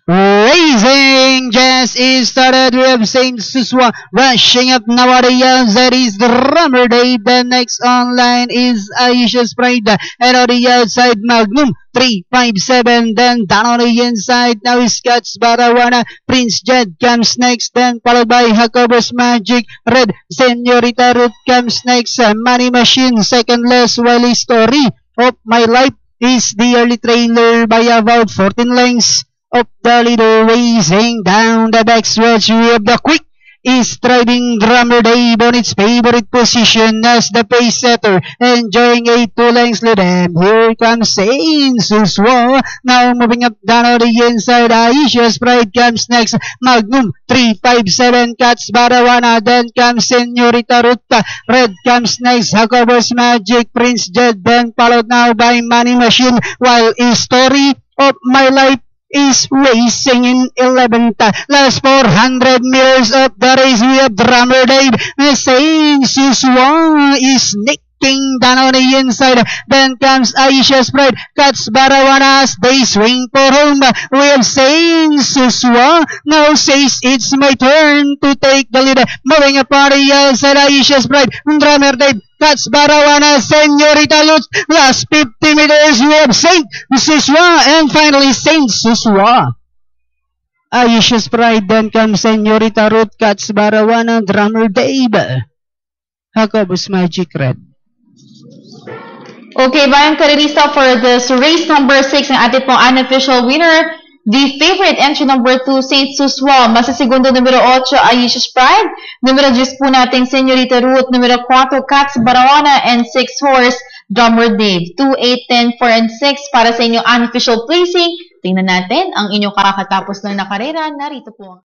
Racing just is started. We have Saint Suswa rushing up nowadays. That is Drummer Dave. The next online is Aisha's Pride. And on the outside, Magnum 357. Then down on the inside, now is Scotts Barawana. Prince Jed comes next. Then followed by Jacobo's Magic. Red Senorita Ruth comes next. Money Machine second last. Wiley Story of My Life is the early trailer by about 14 lengths of the leader. Racing down the backstretch. We have the quick is driving Drummer Dave on its favorite position as the pace setter, enjoying a 2 lengths lead. And here comes Saint Suswa. Now moving up down on the inside, Aisha's Pride comes next. Magnum 357, Scotts Barawana. Then comes Senorita Ruta. Red comes next. Jacobo's Magic, Prince Jed. Then followed now by Money Machine, while a Story of My Life is racing in 11th. Last 400 meters of the race, we have Drummer Dave. Saint Suswa is nicking down on the inside. Then comes Aisha's Pride. Scotts Barawana as they swing for home. We have Saint Suswa. Now says it's my turn to take the lead. Moving up on the outside, Aisha's Pride. Drummer Dave. Scotts Barawana, Senorita Lutz. Last 50 meters, we have Saint Suswa. And finally, Saint Suswa. Aisha's Pride, then comes Senorita Ruth, Scotts Barawana, Drummer Dave. Jacobo's Magic, Red. Okay, bayang karelista for this race number 6, ang ating pong unofficial winner. The favorite entry number 2, Saint Suswa. Masa segundo numero 8, Aisha's Pride. Numero 10 po natin, Senorita Ruth. Numero 4, Scotts Barawana. And 6 horse, Drummer Dave. 2, 8, 10, 4, and 6 para sa inyong unofficial placing. Tingnan natin ang inyong kakatapos na nakarera. Narito po.